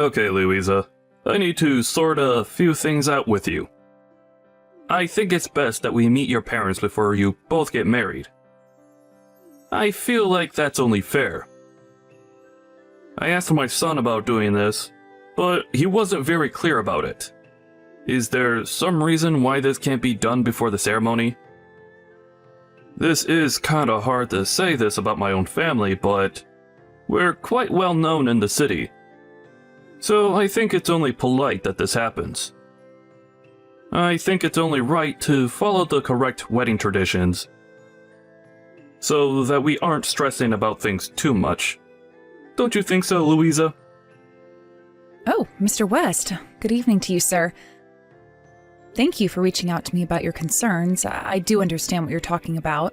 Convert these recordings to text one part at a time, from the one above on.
Okay, Louisa. I need to sort a few things out with you. I think it's best that we meet your parents before you both get married. I feel like that's only fair. I asked my son about doing this, but he wasn't very clear about it. Is there some reason why this can't be done before the ceremony? This is kinda hard to say this about my own family, but we're quite well known in the city. So I think it's only polite that this happens. I think it's only right to follow the correct wedding traditions, so that we aren't stressing about things too much. Don't you think so, Louisa? Oh, Mr. West. Good evening to you, sir. Thank you for reaching out to me about your concerns. I do understand what you're talking about.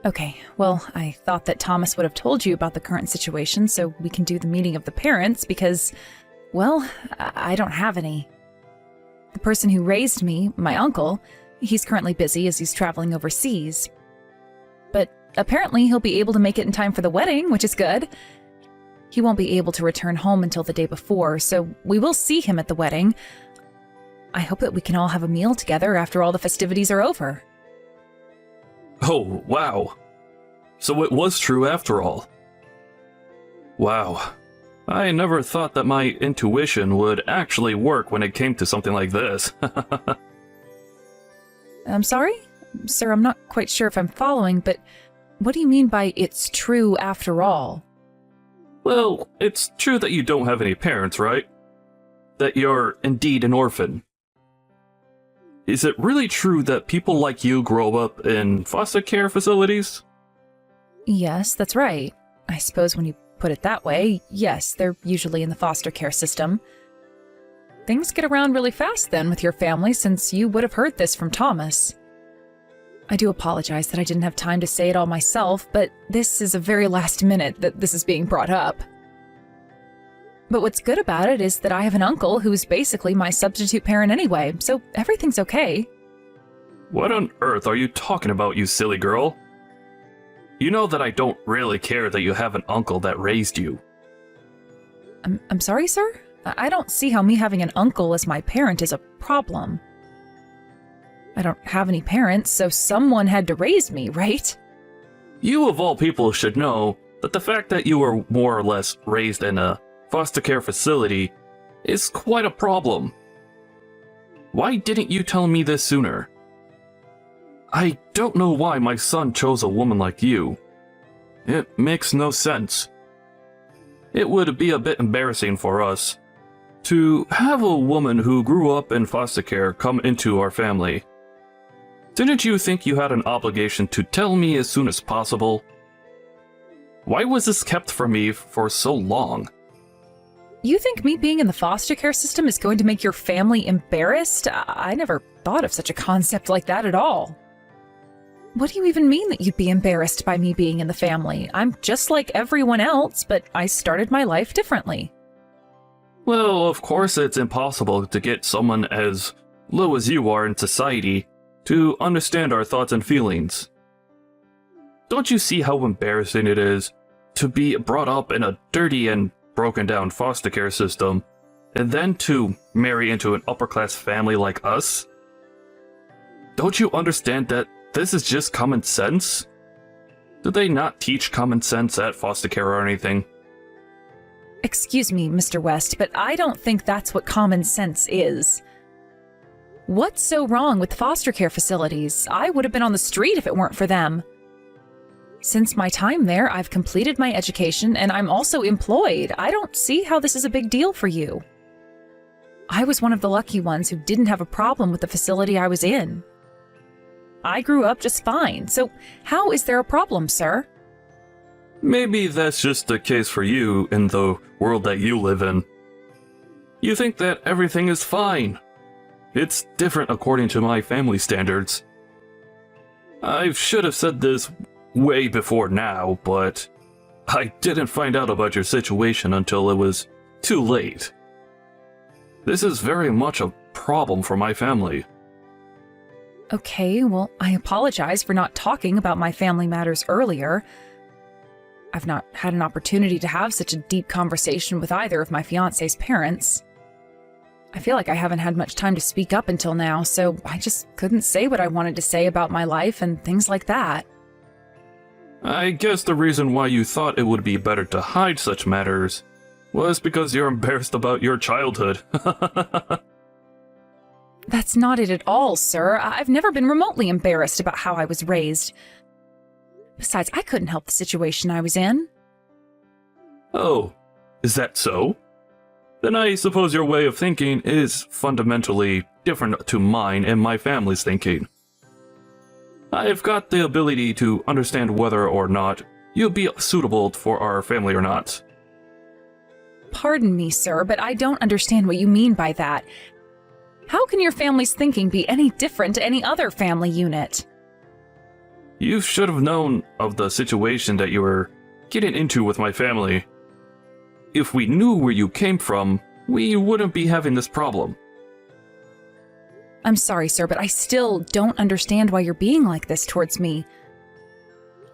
Okay, well, I thought that Thomas would have told you about the current situation so we can do the meeting of the parents because, well, I don't have any. The person who raised me, my uncle, he's currently busy as he's traveling overseas. But apparently he'll be able to make it in time for the wedding, which is good. He won't be able to return home until the day before, so we will see him at the wedding. I hope that we can all have a meal together after all the festivities are over. Oh, wow. So it was true after all. Wow. I never thought that my intuition would actually work when it came to something like this. I'm sorry? Sir, I'm not quite sure if I'm following, but what do you mean by it's true after all? Well, it's true that you don't have any parents, right? That you're indeed an orphan. Is it really true that people like you grow up in foster care facilities? Yes, that's right. I suppose when you put it that way, yes, they're usually in the foster care system. Things get around really fast then with your family, since you would have heard this from Thomas. I do apologize that I didn't have time to say it all myself, but this is a very last minute that this is being brought up. But what's good about it is that I have an uncle who's basically my substitute parent anyway, so everything's okay. What on earth are you talking about, you silly girl? You know that I don't really care that you have an uncle that raised you. I'm sorry, sir? I don't see how me having an uncle as my parent is a problem. I don't have any parents, so someone had to raise me, right? You of all people should know that the fact that you were more or less raised in a foster care facility is quite a problem. Why didn't you tell me this sooner? I don't know why my son chose a woman like you. It makes no sense. It would be a bit embarrassing for us to have a woman who grew up in foster care come into our family. Didn't you think you had an obligation to tell me as soon as possible? Why was this kept from me for so long? You think me being in the foster care system is going to make your family embarrassed? I never thought of such a concept like that at all. What do you even mean that you'd be embarrassed by me being in the family? I'm just like everyone else, but I started my life differently. Well, of course it's impossible to get someone as low as you are in society to understand our thoughts and feelings. Don't you see how embarrassing it is to be brought up in a dirty and broken down foster care system, and then to marry into an upper-class family like us? Don't you understand that this is just common sense? Do they not teach common sense at foster care or anything? Excuse me, Mr. West, but I don't think that's what common sense is. What's so wrong with foster care facilities? I would have been on the street if it weren't for them. Since my time there, I've completed my education and I'm also employed. I don't see how this is a big deal for you. I was one of the lucky ones who didn't have a problem with the facility I was in. I grew up just fine, so how is there a problem, sir? Maybe that's just the case for you in the world that you live in. You think that everything is fine. It's different according to my family standards. I should have said this way before now, but I didn't find out about your situation until it was too late. This is very much a problem for my family. Okay, well, I apologize for not talking about my family matters earlier. I've not had an opportunity to have such a deep conversation with either of my fiancé's parents. I feel like I haven't had much time to speak up until now, so I just couldn't say what I wanted to say about my life and things like that. I guess the reason why you thought it would be better to hide such matters was because you're embarrassed about your childhood. That's not it at all, sir. I've never been remotely embarrassed about how I was raised. Besides, I couldn't help the situation I was in. Oh, is that so? Then I suppose your way of thinking is fundamentally different to mine and my family's thinking. I've got the ability to understand whether or not you'll be suitable for our family or not. Pardon me, sir, but I don't understand what you mean by that. How can your family's thinking be any different to any other family unit? You should have known of the situation that you were getting into with my family. If we knew where you came from, we wouldn't be having this problem. I'm sorry, sir, but I still don't understand why you're being like this towards me.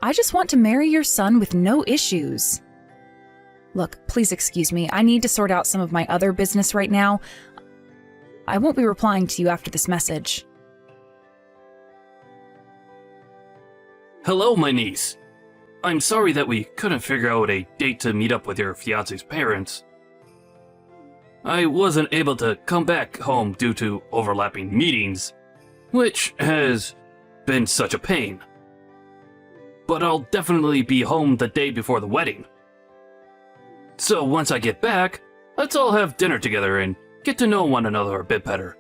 I just want to marry your son with no issues. Look, please excuse me. I need to sort out some of my other business right now. I won't be replying to you after this message. Hello, my niece. I'm sorry that we couldn't figure out a date to meet up with your fiancé's parents. I wasn't able to come back home due to overlapping meetings, which has been such a pain. But I'll definitely be home the day before the wedding. So once I get back, let's all have dinner together and get to know one another a bit better.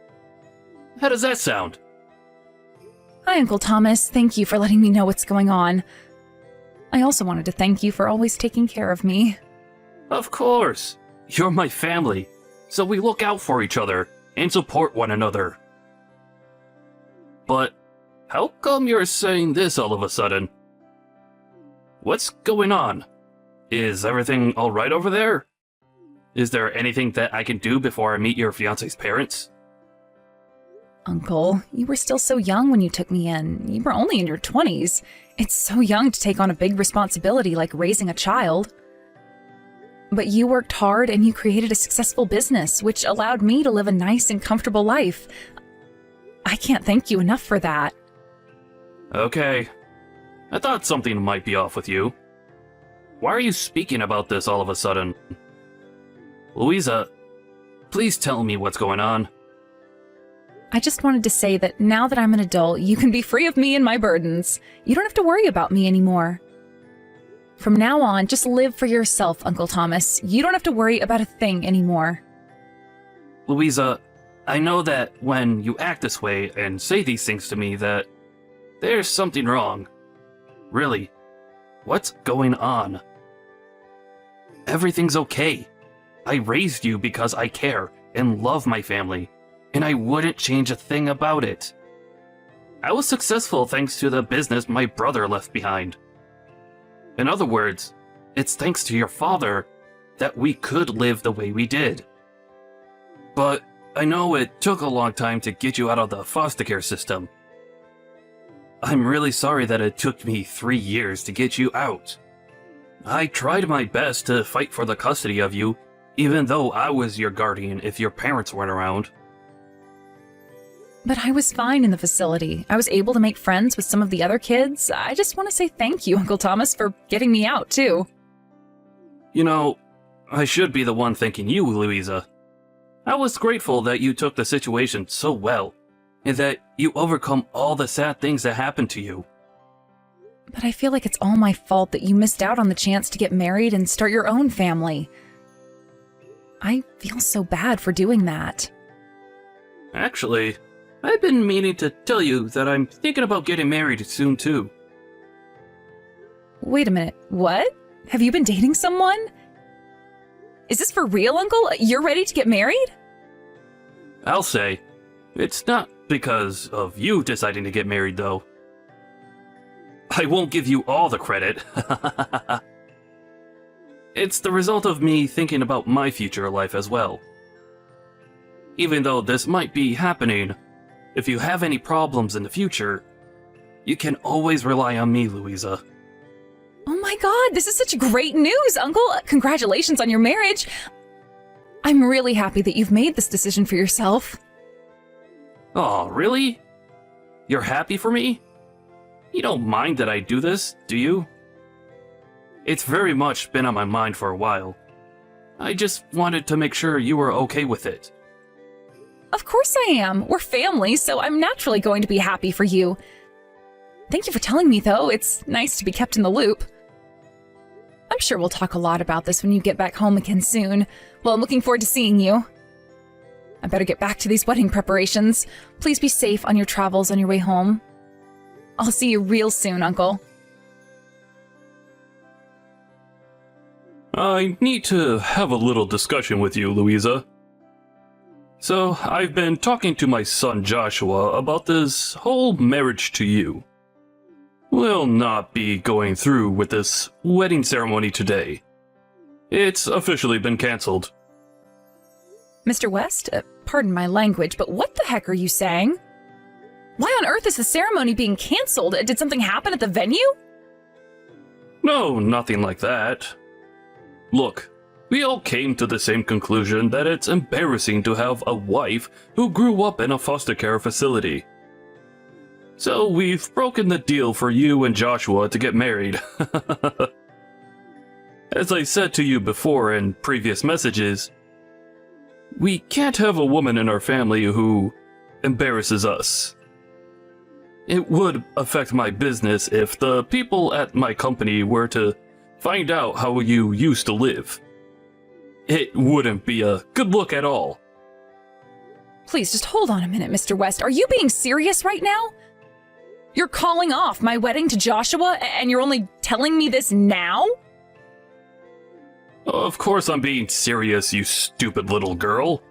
How does that sound? Hi, Uncle Thomas. Thank you for letting me know what's going on. I also wanted to thank you for always taking care of me. Of course. You're my family, so we look out for each other and support one another. But how come you're saying this all of a sudden? What's going on? Is everything alright over there? Is there anything that I can do before I meet your fiancé's parents? Uncle, you were still so young when you took me in. You were only in your 20s. It's so young to take on a big responsibility like raising a child. But you worked hard and you created a successful business, which allowed me to live a nice and comfortable life. I can't thank you enough for that. Okay. I thought something might be off with you. Why are you speaking about this all of a sudden? Louisa, please tell me what's going on. I just wanted to say that now that I'm an adult, you can be free of me and my burdens. You don't have to worry about me anymore. From now on, just live for yourself, Uncle Thomas. You don't have to worry about a thing anymore. Louisa, I know that when you act this way and say these things to me that there's something wrong. Really, what's going on? Everything's okay. I raised you because I care and love my family, and I wouldn't change a thing about it. I was successful thanks to the business my brother left behind. In other words, it's thanks to your father that we could live the way we did. But I know it took a long time to get you out of the foster care system. I'm really sorry that it took me 3 years to get you out. I tried my best to fight for the custody of you, even though I was your guardian if your parents weren't around. But I was fine in the facility. I was able to make friends with some of the other kids. I just want to say thank you, Uncle Thomas, for getting me out, too. You know, I should be the one thanking you, Louisa. I was grateful that you took the situation so well, and that you overcome all the sad things that happened to you. But I feel like it's all my fault that you missed out on the chance to get married and start your own family. I feel so bad for doing that. Actually, I've been meaning to tell you that I'm thinking about getting married soon too. Wait a minute, what? Have you been dating someone? Is this for real, Uncle? You're ready to get married? I'll say, it's not because of you deciding to get married though. I won't give you all the credit. It's the result of me thinking about my future life as well. Even though this might be happening, if you have any problems in the future, you can always rely on me, Louisa. Oh my god, this is such great news, Uncle! Congratulations on your marriage! I'm really happy that you've made this decision for yourself. Oh, really? You're happy for me? You don't mind that I do this, do you? It's very much been on my mind for a while. I just wanted to make sure you were okay with it. Of course I am. We're family, so I'm naturally going to be happy for you. Thank you for telling me, though. It's nice to be kept in the loop. I'm sure we'll talk a lot about this when you get back home again soon. Well, I'm looking forward to seeing you. I better get back to these wedding preparations. Please be safe on your travels on your way home. I'll see you real soon, Uncle. I need to have a little discussion with you, Louisa. So, I've been talking to my son Joshua about this whole marriage to you. We'll not be going through with this wedding ceremony today. It's officially been cancelled. Mr. West, pardon my language, but what the heck are you saying? Why on earth is the ceremony being cancelled? Did something happen at the venue? No, nothing like that. Look, we all came to the same conclusion that it's embarrassing to have a wife who grew up in a foster care facility. So we've broken the deal for you and Joshua to get married. As I said to you before in previous messages, we can't have a woman in our family who embarrasses us. It would affect my business if the people at my company were to find out how you used to live. It wouldn't be a good look at all. Please, just hold on a minute, Mr. West. Are you being serious right now? You're calling off my wedding to Joshua, and you're only telling me this now? Of course I'm being serious, you stupid little girl.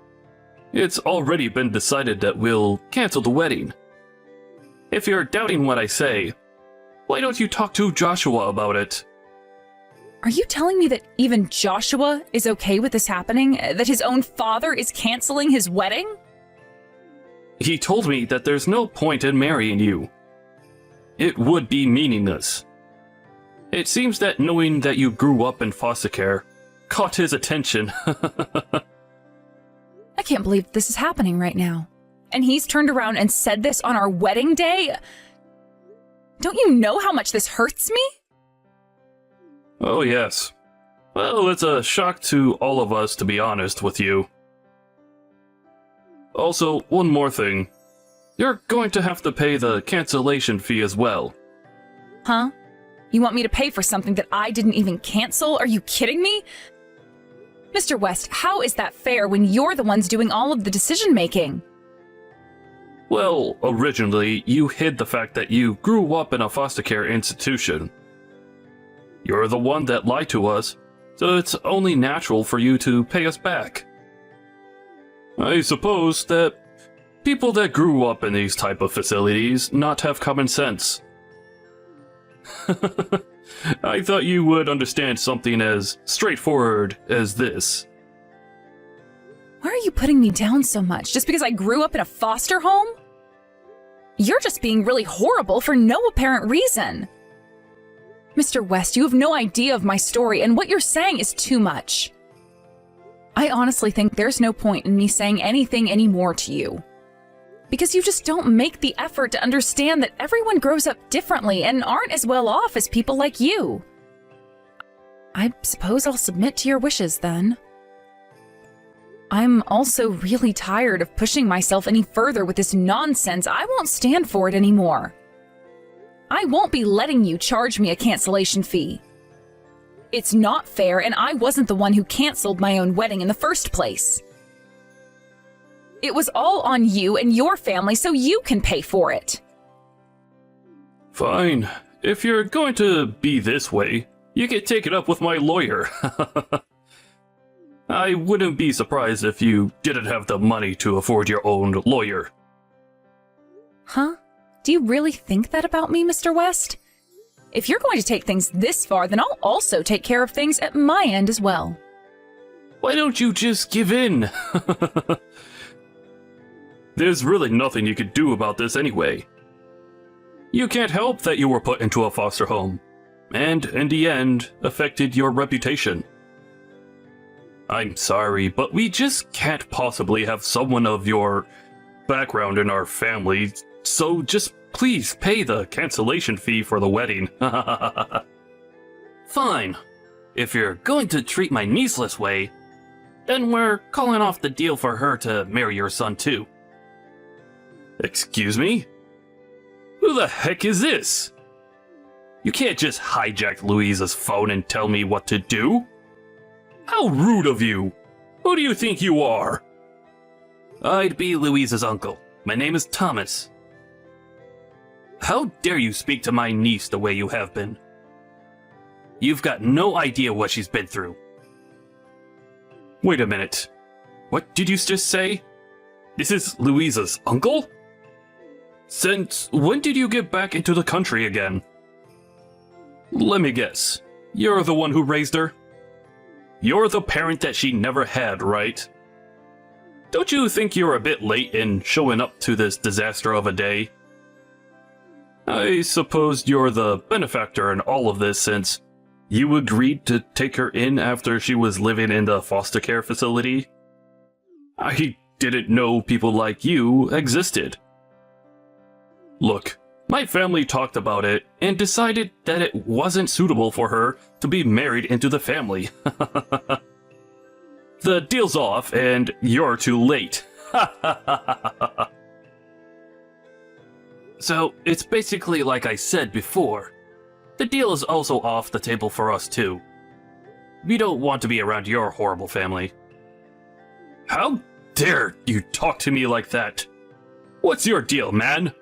It's already been decided that we'll cancel the wedding. If you're doubting what I say, why don't you talk to Joshua about it? Are you telling me that even Joshua is okay with this happening? That his own father is canceling his wedding? He told me that there's no point in marrying you. It would be meaningless. It seems that knowing that you grew up in foster care caught his attention. I can't believe this is happening right now. And he's turned around and said this on our wedding day? Don't you know how much this hurts me? Oh, yes. Well, it's a shock to all of us, to be honest with you. Also, one more thing. You're going to have to pay the cancellation fee as well. Huh? You want me to pay for something that I didn't even cancel? Are you kidding me? Mr. West, how is that fair when you're the ones doing all of the decision-making? Well, originally, you hid the fact that you grew up in a foster care institution. You're the one that lied to us, so it's only natural for you to pay us back. I suppose that people that grew up in these type of facilities not have common sense. I thought you would understand something as straightforward as this. Why are you putting me down so much? Just because I grew up in a foster home? You're just being really horrible for no apparent reason. Mr. West, you have no idea of my story, and what you're saying is too much. I honestly think there's no point in me saying anything anymore to you. Because you just don't make the effort to understand that everyone grows up differently and aren't as well off as people like you. I suppose I'll submit to your wishes then. I'm also really tired of pushing myself any further with this nonsense. I won't stand for it anymore. I won't be letting you charge me a cancellation fee. It's not fair, and I wasn't the one who canceled my own wedding in the first place. It was all on you and your family, so you can pay for it. Fine. If you're going to be this way, you can take it up with my lawyer. I wouldn't be surprised if you didn't have the money to afford your own lawyer. Huh? Do you really think that about me, Mr. West? If you're going to take things this far, then I'll also take care of things at my end as well. Why don't you just give in? There's really nothing you could do about this anyway. You can't help that you were put into a foster home. and in the end, affected your reputation. I'm sorry, but we just can't possibly have someone of your background in our family, so just please pay the cancellation fee for the wedding. Fine. If you're going to treat my niece this way, then we're calling off the deal for her to marry your son too. Excuse me? Who the heck is this? You can't just hijack Louisa's phone and tell me what to do. How rude of you! Who do you think you are? I'd be Louisa's uncle. My name is Thomas. How dare you speak to my niece the way you have been? You've got no idea what she's been through. Wait a minute. What did you just say? This is Louisa's uncle? Since when did you get back into the country again? Let me guess. You're the one who raised her? You're the parent that she never had, right? Don't you think you're a bit late in showing up to this disaster of a day? I suppose you're the benefactor in all of this since you agreed to take her in after she was living in the foster care facility? I didn't know people like you existed. Look, my family talked about it and decided that it wasn't suitable for her to be married into the family. The deal's off and you're too late. So, it's basically like I said before. The deal is also off the table for us too. We don't want to be around your horrible family. How dare you talk to me like that? What's your deal, man?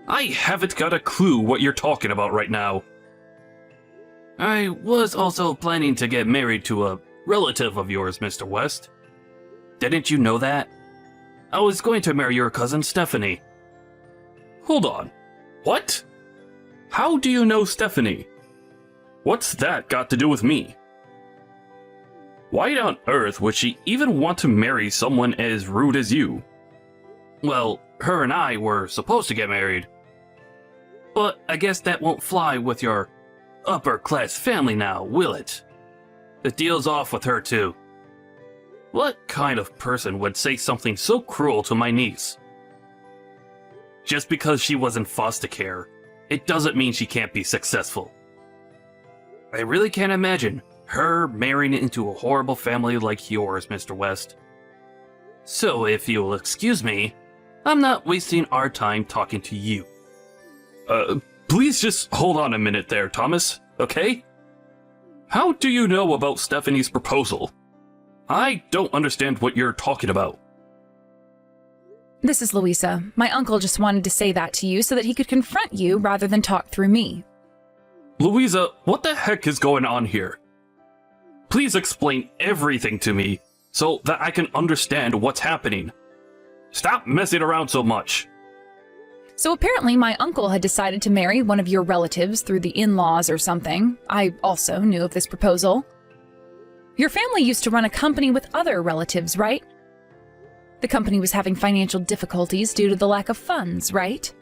I haven't got a clue what you're talking about right now. I was also planning to get married to a relative of yours, Mr. West. Didn't you know that? I was going to marry your cousin Stephanie. Hold on. What? How do you know Stephanie? What's that got to do with me? Why on earth would she even want to marry someone as rude as you? Well, her and I were supposed to get married. But I guess that won't fly with your upper-class family now, will it? The deal's off with her too. What kind of person would say something so cruel to my niece? Just because she was in foster care, it doesn't mean she can't be successful. I really can't imagine her marrying into a horrible family like yours, Mr. West. So if you'll excuse me, I'm not wasting our time talking to you. Please just hold on a minute there, Thomas, okay? How do you know about Stephanie's proposal? I don't understand what you're talking about. This is Louisa. My uncle just wanted to say that to you so that he could confront you rather than talk through me. Louisa, what the heck is going on here? Please explain everything to me so that I can understand what's happening. Stop messing around so much. So apparently my uncle had decided to marry one of your relatives through the in-laws or something. I also knew of this proposal. Your family used to run a company with other relatives, right? The company was having financial difficulties due to the lack of funds, right?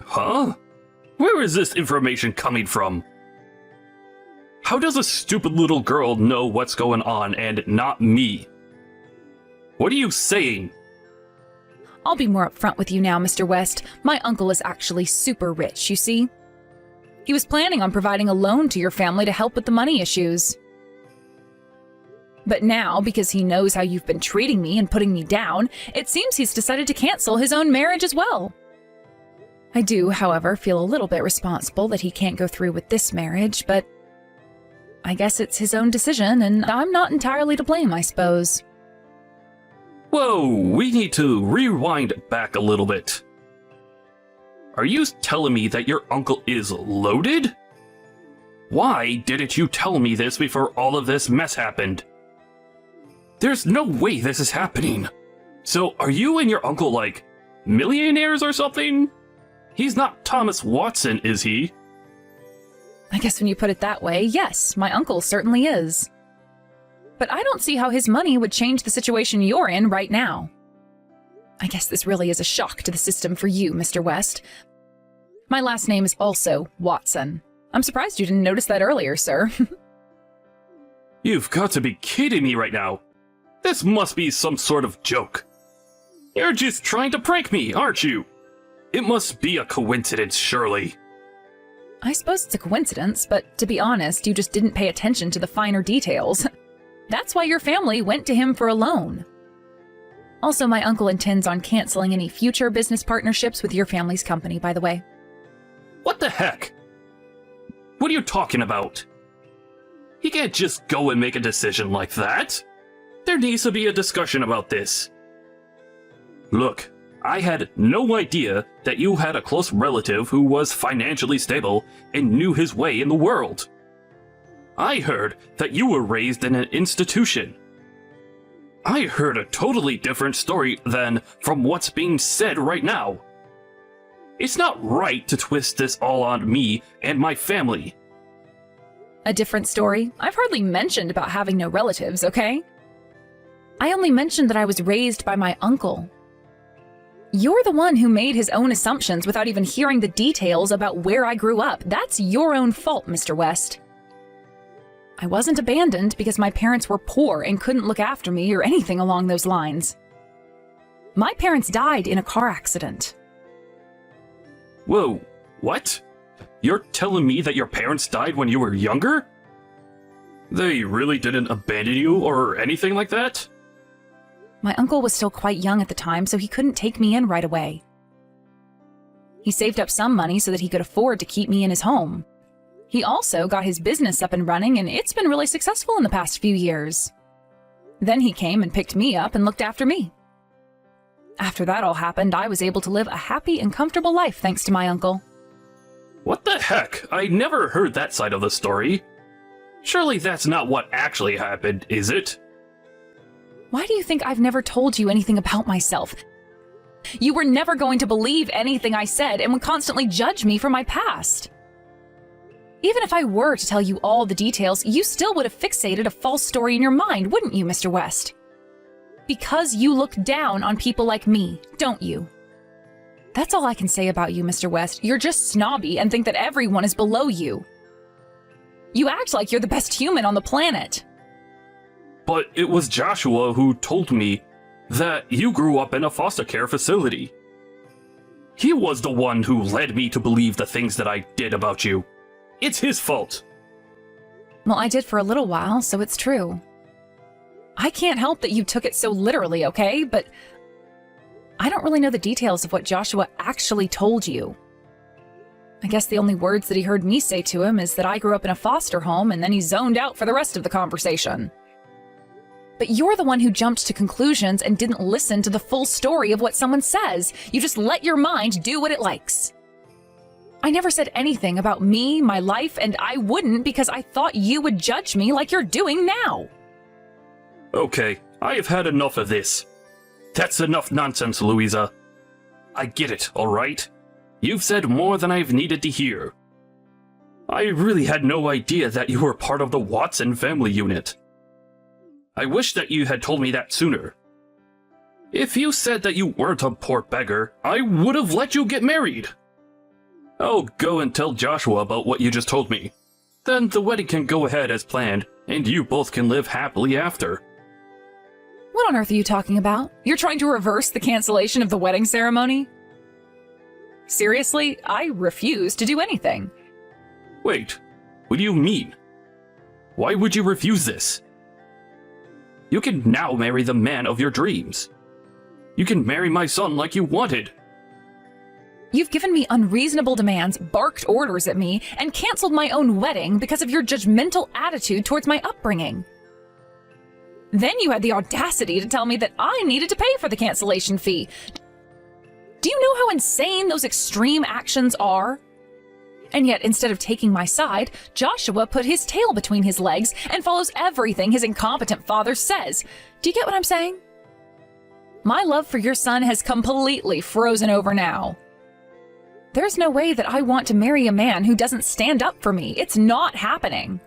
Huh? Where is this information coming from? How does a stupid little girl know what's going on and not me? What are you saying? I'll be more upfront with you now, Mr. West. My uncle is actually super rich, you see? He was planning on providing a loan to your family to help with the money issues. But now, because he knows how you've been treating me and putting me down, it seems he's decided to cancel his own marriage as well. I do, however, feel a little bit responsible that he can't go through with this marriage, but I guess it's his own decision, and I'm not entirely to blame, I suppose. Whoa, we need to rewind back a little bit. Are you telling me that your uncle is loaded? Why didn't you tell me this before all of this mess happened? There's no way this is happening. So are you and your uncle like millionaires or something? He's not Thomas Watson, is he? I guess when you put it that way, yes, my uncle certainly is. But I don't see how his money would change the situation you're in right now. I guess this really is a shock to the system for you, Mr. West. My last name is also Watson. I'm surprised you didn't notice that earlier, sir. You've got to be kidding me right now. This must be some sort of joke. You're just trying to prank me, aren't you? It must be a coincidence, surely. I suppose it's a coincidence, but to be honest, you just didn't pay attention to the finer details. That's why your family went to him for a loan. Also, my uncle intends on canceling any future business partnerships with your family's company, by the way. What the heck? What are you talking about? He can't just go and make a decision like that. There needs to be a discussion about this. Look, I had no idea that you had a close relative who was financially stable and knew his way in the world. I heard that you were raised in an institution. I heard a totally different story than from what's being said right now. It's not right to twist this all on me and my family. A different story? I've hardly mentioned about having no relatives, okay? I only mentioned that I was raised by my uncle. You're the one who made his own assumptions without even hearing the details about where I grew up. That's your own fault, Mr. West. I wasn't abandoned because my parents were poor and couldn't look after me or anything along those lines. My parents died in a car accident. Whoa, what? You're telling me that your parents died when you were younger? They really didn't abandon you or anything like that? My uncle was still quite young at the time, so he couldn't take me in right away. He saved up some money so that he could afford to keep me in his home. He also got his business up and running, and it's been really successful in the past few years. Then he came and picked me up and looked after me. After that all happened, I was able to live a happy and comfortable life thanks to my uncle. What the heck? I never heard that side of the story. Surely that's not what actually happened, is it? Why do you think I've never told you anything about myself? You were never going to believe anything I said and would constantly judge me for my past. Even if I were to tell you all the details, you still would have fixated a false story in your mind, wouldn't you, Mr. West? Because you look down on people like me, don't you? That's all I can say about you, Mr. West. You're just snobby and think that everyone is below you. You act like you're the best human on the planet. But it was Joshua who told me that you grew up in a foster care facility. He was the one who led me to believe the things that I did about you. It's his fault. Well, I did for a little while, so it's true. I can't help that you took it so literally, okay? But I don't really know the details of what Joshua actually told you. I guess the only words that he heard me say to him is that I grew up in a foster home, and then he zoned out for the rest of the conversation. But you're the one who jumped to conclusions and didn't listen to the full story of what someone says. You just let your mind do what it likes. I never said anything about me, my life, and I wouldn't because I thought you would judge me like you're doing now. Okay, I have had enough of this. That's enough nonsense, Louisa. I get it, alright? You've said more than I've needed to hear. I really had no idea that you were part of the Watson family unit. I wish that you had told me that sooner. If you said that you weren't a poor beggar, I would have let you get married. I'll go and tell Joshua about what you just told me. Then the wedding can go ahead as planned, and you both can live happily after. What on earth are you talking about? You're trying to reverse the cancellation of the wedding ceremony? Seriously, I refuse to do anything. Wait, what do you mean? Why would you refuse this? You can now marry the man of your dreams. You can marry my son like you wanted. You've given me unreasonable demands, barked orders at me, and canceled my own wedding because of your judgmental attitude towards my upbringing. Then you had the audacity to tell me that I needed to pay for the cancellation fee. Do you know how insane those extreme actions are? And yet, instead of taking my side, Joshua put his tail between his legs and follows everything his incompetent father says. Do you get what I'm saying? My love for your son has completely frozen over now. There's no way that I want to marry a man who doesn't stand up for me. It's not happening.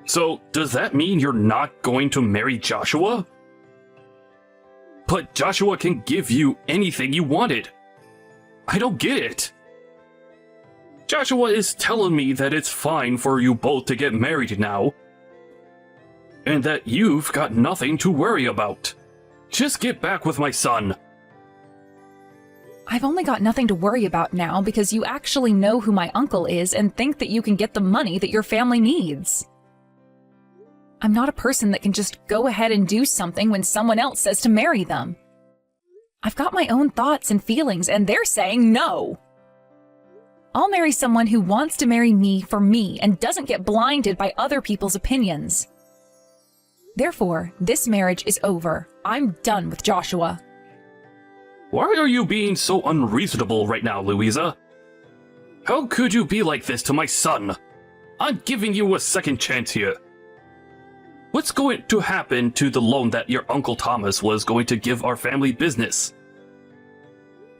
So, does that mean you're not going to marry Joshua? But Joshua can give you anything you wanted. I don't get it. Joshua is telling me that it's fine for you both to get married now, and that you've got nothing to worry about. Just get back with my son. I've only got nothing to worry about now because you actually know who my uncle is and think that you can get the money that your family needs. I'm not a person that can just go ahead and do something when someone else says to marry them. I've got my own thoughts and feelings, and they're saying no. I'll marry someone who wants to marry me for me and doesn't get blinded by other people's opinions. Therefore, this marriage is over. I'm done with Joshua. Why are you being so unreasonable right now, Louisa? How could you be like this to my son? I'm giving you a second chance here. What's going to happen to the loan that your Uncle Thomas was going to give our family business?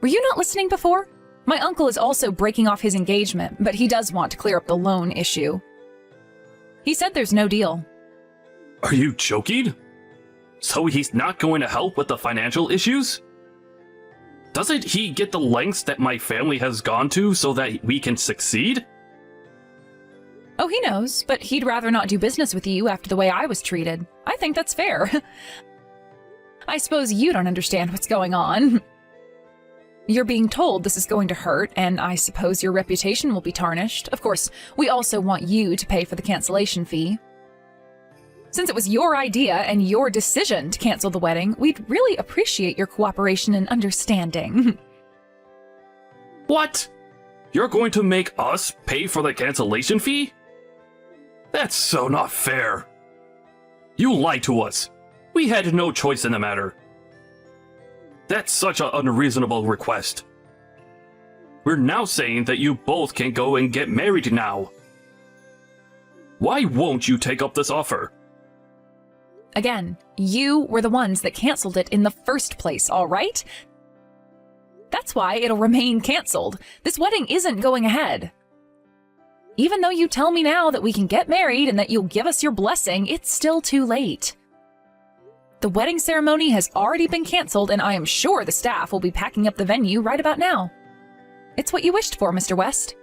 Were you not listening before? My uncle is also breaking off his engagement, but he does want to clear up the loan issue. He said there's no deal. Are you joking? So he's not going to help with the financial issues? Doesn't he get the lengths that my family has gone to so that we can succeed? Oh, he knows, but he'd rather not do business with you after the way I was treated. I think that's fair. I suppose you don't understand what's going on. You're being told this is going to hurt, and I suppose your reputation will be tarnished. Of course, we also want you to pay for the cancellation fee. Since it was your idea and your decision to cancel the wedding, we'd really appreciate your cooperation and understanding. What? You're going to make us pay for the cancellation fee? That's so not fair. You lied to us. We had no choice in the matter. That's such an unreasonable request. We're now saying that you both can go and get married now. Why won't you take up this offer? Again, you were the ones that canceled it in the first place, all right? That's why it'll remain canceled. This wedding isn't going ahead. Even though you tell me now that we can get married and that you'll give us your blessing, it's still too late. The wedding ceremony has already been canceled, and I am sure the staff will be packing up the venue right about now. It's what you wished for, Mr. West.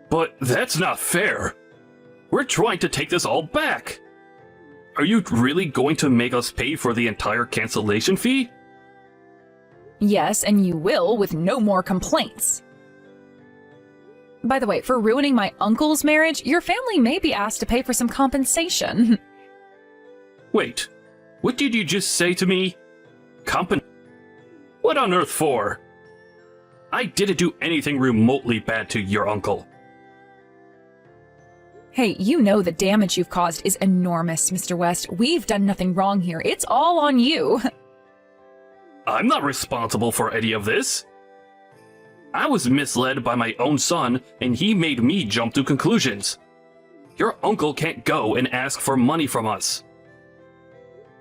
But that's not fair. We're trying to take this all back. Are you really going to make us pay for the entire cancellation fee? Yes, and you will with no more complaints. By the way, for ruining my uncle's marriage, your family may be asked to pay for some compensation. Wait, what did you just say to me? What on earth for? I didn't do anything remotely bad to your uncle. Hey, you know the damage you've caused is enormous, Mr. West. We've done nothing wrong here. It's all on you. I'm not responsible for any of this. I was misled by my own son, and he made me jump to conclusions. Your uncle can't go and ask for money from us.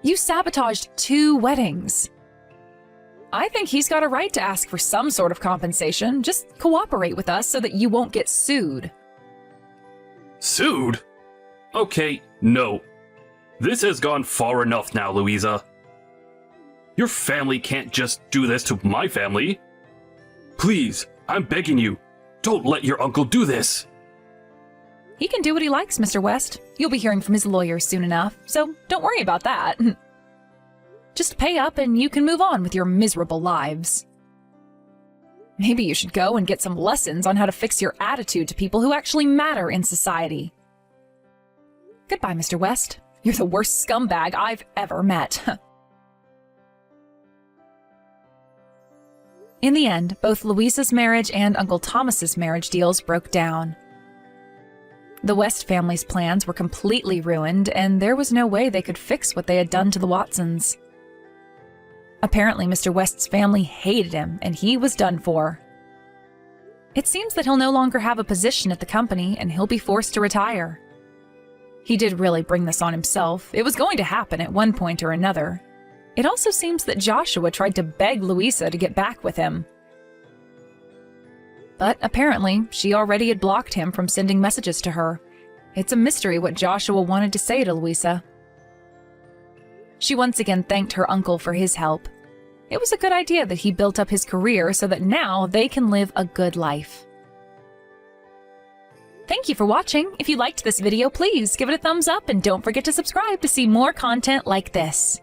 You sabotaged 2 weddings. I think he's got a right to ask for some sort of compensation. Just cooperate with us so that you won't get sued. Sued? Okay, no. This has gone far enough now, Louisa. Your family can't just do this to my family. Please, I'm begging you, don't let your uncle do this. He can do what he likes, Mr. West. You'll be hearing from his lawyer soon enough, so don't worry about that. Just pay up and you can move on with your miserable lives. Maybe you should go and get some lessons on how to fix your attitude to people who actually matter in society. Goodbye, Mr. West. You're the worst scumbag I've ever met. In the end, both Louisa's marriage and Uncle Thomas's marriage deals broke down. The West family's plans were completely ruined, and there was no way they could fix what they had done to the Watsons. Apparently, Mr. West's family hated him, and he was done for. It seems that he'll no longer have a position at the company, and he'll be forced to retire. He did really bring this on himself. It was going to happen at one point or another. It also seems that Joshua tried to beg Louisa to get back with him. But apparently, she already had blocked him from sending messages to her. It's a mystery what Joshua wanted to say to Louisa. She once again thanked her uncle for his help. It was a good idea that he built up his career so that now they can live a good life. Thank you for watching. If you liked this video, please give it a thumbs up and don't forget to subscribe to see more content like this.